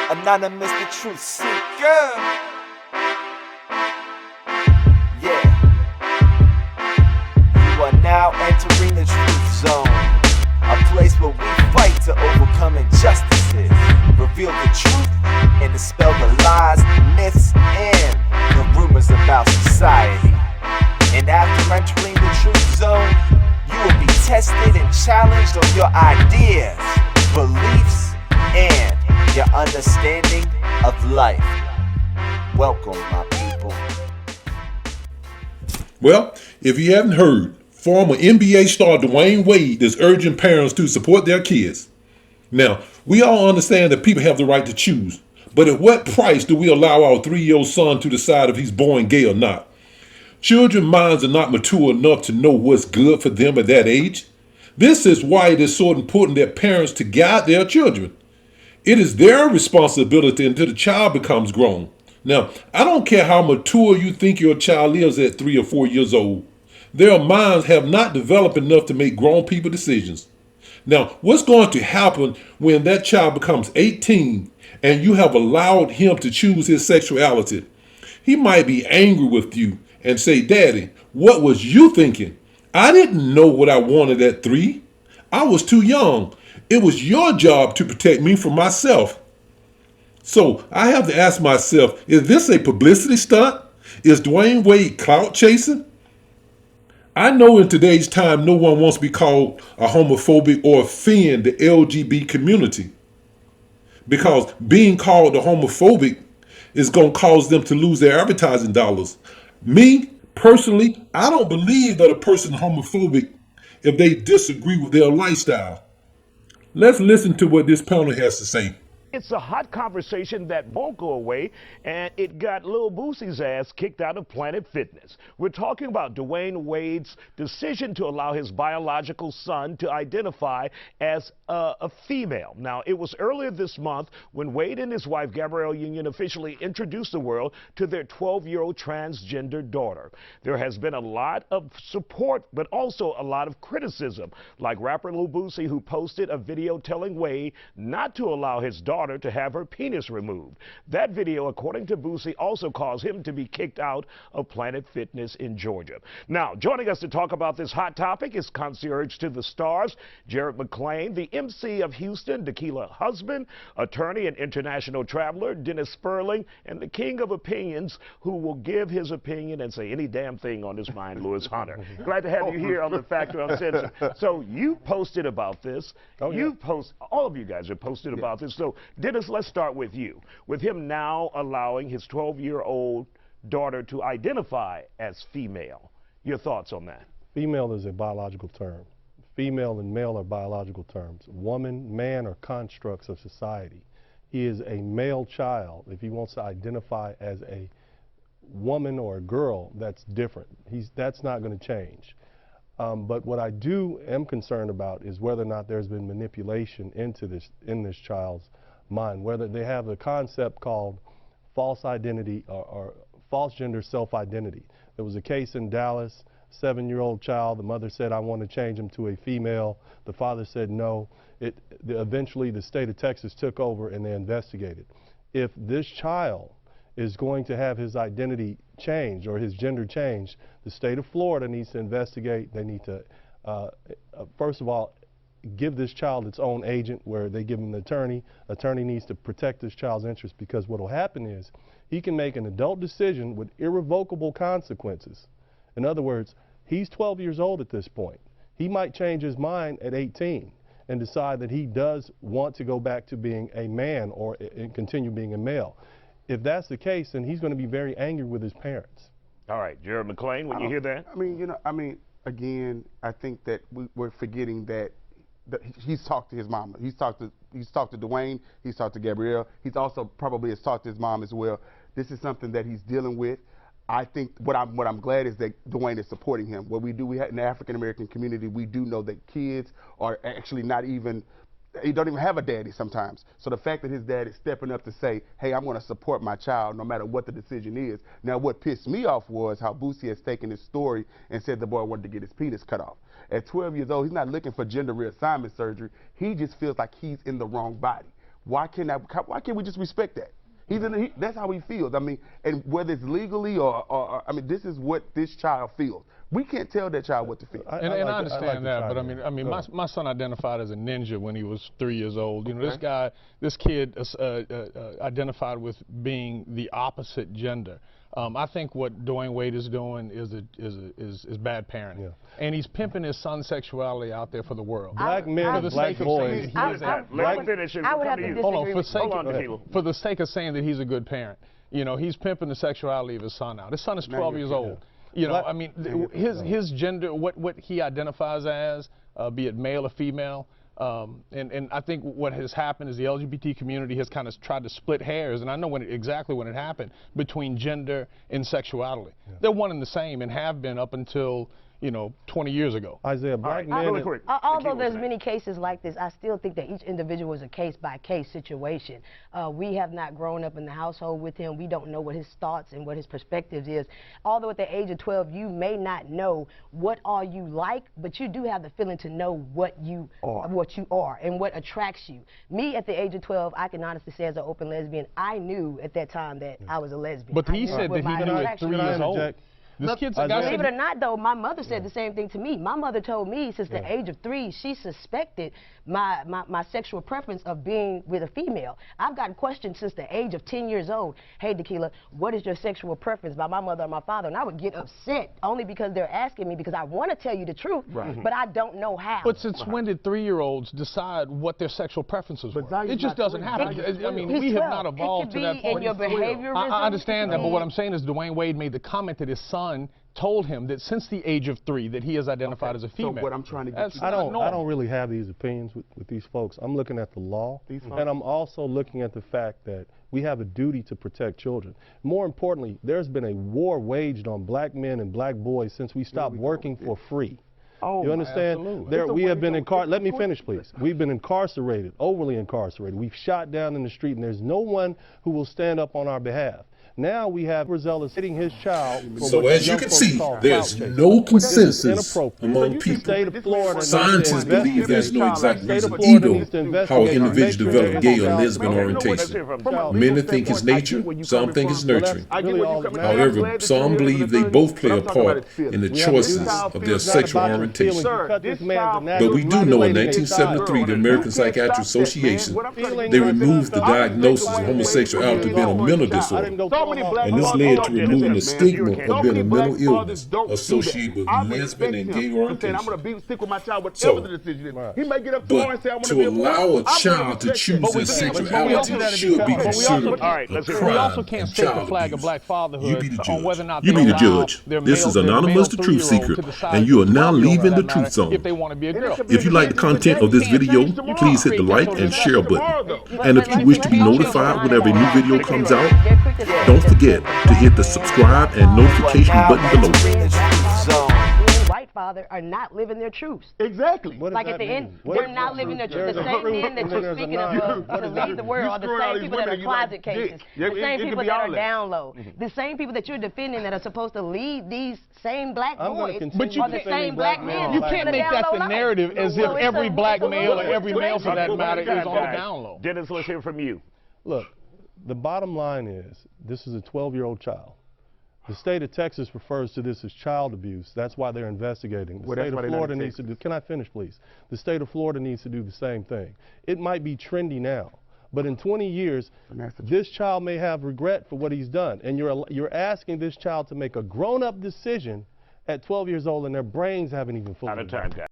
Anonymous, the truth seeker. Yeah. You are now entering the truth zone, a place where we fight to overcome injustices, reveal the truth, and dispel the lies, myths, and the rumors about society. And after entering the truth zone, you will be tested and challenged on your ideas, beliefs, and your understanding of life. Welcome, my people. Well, if you haven't heard, former NBA star Dwyane Wade is urging parents to support their kids. Now, we all understand that people have the right to choose, but at what price do we allow our 3-year-old son to decide if he's born gay or not? Children's minds are not mature enough to know what's good for them at that age. This is why it is so important that parents to guide their children. It is their responsibility until the child becomes grown. Now, I don't care how mature you think your child is at 3 or 4 years old. Their minds have not developed enough to make grown people decisions. Now, what's going to happen when that child becomes 18 and you have allowed him to choose his sexuality? He might be angry with you and say, "Daddy, what was you thinking? I didn't know what I wanted at 3. I was too young. It was your job to protect me from myself." So I have to ask myself, is this a publicity stunt? Is Dwyane Wade clout chasing? I know in today's time no one wants to be called a homophobic or offend the LGBT community, because being called a homophobic is going to cause them to lose their advertising dollars. Me, personally, I don't believe that a person is homophobic if they disagree with their lifestyle. Let's listen to what this panel has to say. It's a hot conversation that won't go away, and it got Lil Boosie's ass kicked out of Planet Fitness. We're talking about Dwyane Wade's decision to allow his biological son to identify as a female. Now, it was earlier this month when Wade and his wife, Gabrielle Union, officially introduced the world to their 12-year-old transgender daughter. There has been a lot of support, but also a lot of criticism, like rapper Lil Boosie, who posted a video telling Wade not to allow his daughter to have her penis removed. That video, according to Boosie, also caused him to be kicked out of Planet Fitness in Georgia. Now, joining us to talk about this hot topic is concierge to the stars, Jared McClain, the MC of Houston, Tequila husband, attorney and international traveler, Dennis Sperling, and the king of opinions, who will give his opinion and say any damn thing on his mind, Louis Hunter. Glad to have you here on the Factor Uncensored. So you posted about this. All of you guys have posted about this. So Dennis, let's start with you. With him now allowing his 12-year-old daughter to identify as female, your thoughts on that? Female is a biological term. Female and male are biological terms. Woman, man are constructs of society. He is a male child. If he wants to identify as a woman or a girl, that's different. That's not going to change. But what I am concerned about is whether or not there's been manipulation in this child's mind, whether they have a concept called false identity or false gender self-identity. There was a case in Dallas, 7-year-old child, the mother said, "I want to change him to a female." The father said no. Eventually the state of Texas took over and they investigated. If this child is going to have his identity changed or his gender changed, the state of Florida needs to investigate. They need to, first of all, give this child its own agent where they give him an attorney. Attorney needs to protect this child's interest, because what will happen is he can make an adult decision with irrevocable consequences. In other words, he's 12 years old at this point. He might change his mind at 18 and decide that he does want to go back to being a man or continue being a male. If that's the case, then he's going to be very angry with his parents. All right, Jared McClain, when you hear that? Again, I think that we're forgetting that he's talked to his mama. He's talked to Dwyane. He's talked to Gabrielle. He's also probably has talked to his mom as well. This is something that he's dealing with. I think what I'm glad is that Dwyane is supporting him. What we do, in the African American community, we do know that kids are actually he don't even have a daddy sometimes. So the fact that his dad is stepping up to say, "Hey, I'm going to support my child no matter what the decision is." Now, what pissed me off was how Boosie has taken his story and said the boy wanted to get his penis cut off. At 12 years old, he's not looking for gender reassignment surgery. He just feels like he's in the wrong body. Why can't we just respect that? That's how he feels. I mean, and whether it's legally or I mean, this is what this child feels. We can't tell that child what to feel. I understand that, but I mean, my son identified as a ninja when he was 3 years old. You know, this kid identified with being the opposite gender. I think what Dwyane Wade is doing is bad parenting, and he's pimping his son's sexuality out there for the world. Black men, black boys. For the sake of saying that he's a good parent, you know, he's pimping the sexuality of his son out. His son is 12 years old. You know, I mean, his gender, what he identifies as, be it male or female, and I think what has happened is the LGBT community has kind of tried to split hairs, and I know exactly when it happened, between gender and sexuality. They're one and the same and have been up until, you know, 20 years ago. Isaiah, black men. Although there's many cases like this, I still think that each individual is a case-by-case situation. We have not grown up in the household with him. We don't know what his thoughts and what his perspectives is. Although at the age of 12, you may not know what all you like, but you do have the feeling to know what you are and what attracts you. Me, at the age of 12, I can honestly say as an open lesbian, I knew at that time that I was a lesbian. But he said that he knew at 3 years old. Believe it or not, though, my mother said the same thing to me. My mother told me since the age of 3, she suspected my sexual preference of being with a female. I've gotten questions since the age of 10 years old. Hey, Tequila, what is your sexual preference, by my mother or my father? And I would get upset only because they're asking me, because I want to tell you the truth, but I don't know how. But since when did 3-year-olds decide what their sexual preferences were? It just doesn't happen. I mean, we have not evolved to that point. In your behaviorism. I understand that, but what I'm saying is Dwyane Wade made the comment that his son told him that since the age of 3 that he has identified as a female. So what I'm trying to get I don't really have these opinions with these folks. I'm looking at the law, and I'm also looking at the fact that we have a duty to protect children. More importantly, there's been a war waged on black men and black boys since we stopped working for free. You understand? We have been incarcerated. Let me finish, please. We've been incarcerated, overly incarcerated. We've shot down in the street, and there's no one who will stand up on our behalf. Now we have Rosella's hitting his child. So as you can see, there's no consensus among people. Scientists believe there's no exact reason either how an individual develops gay or lesbian orientation. Many think it's nature, some think it's nurturing. However, some believe they both play a part in the choices of their sexual orientation. But we do know in 1973, the American Psychiatric Association, they removed the diagnosis of homosexuality being a mental disorder. And this led to removing the stigma of being a mental illness associated with lesbian and gay orientation. But to allow a child to choose their sexuality should be considered a crime. We also can't state the flag of black fatherhood on whether or not you be the judge. This is Anonymous, the Truth Seeker, and you are now leaving the Truth Zone. If you like the content of this video, please hit the like and share button. And if you wish to be notified whenever a new video comes out, don't forget to hit the subscribe and notification button below. White father are not living their truths. Exactly. Like at the end, they're not living their truth. The same men that you're speaking of to lead the world are the same people that are closet cases. The same people that are down low. The same people that you're defending that are supposed to lead these same black boys are the same black men. You can't make that the narrative as if every black male or every male for that matter is on the down low. Dennis, let's hear from you. Look, the bottom line is this is a 12-year-old child. The state of Texas refers to this as child abuse. That's why they're investigating. The state of Florida needs to do, can I finish, please? The state of Florida needs to do the same thing. It might be trendy now, but in 20 years, this child may have regret for what he's done. And you're asking this child to make a grown-up decision at 12 years old, and their brains haven't even fully developed.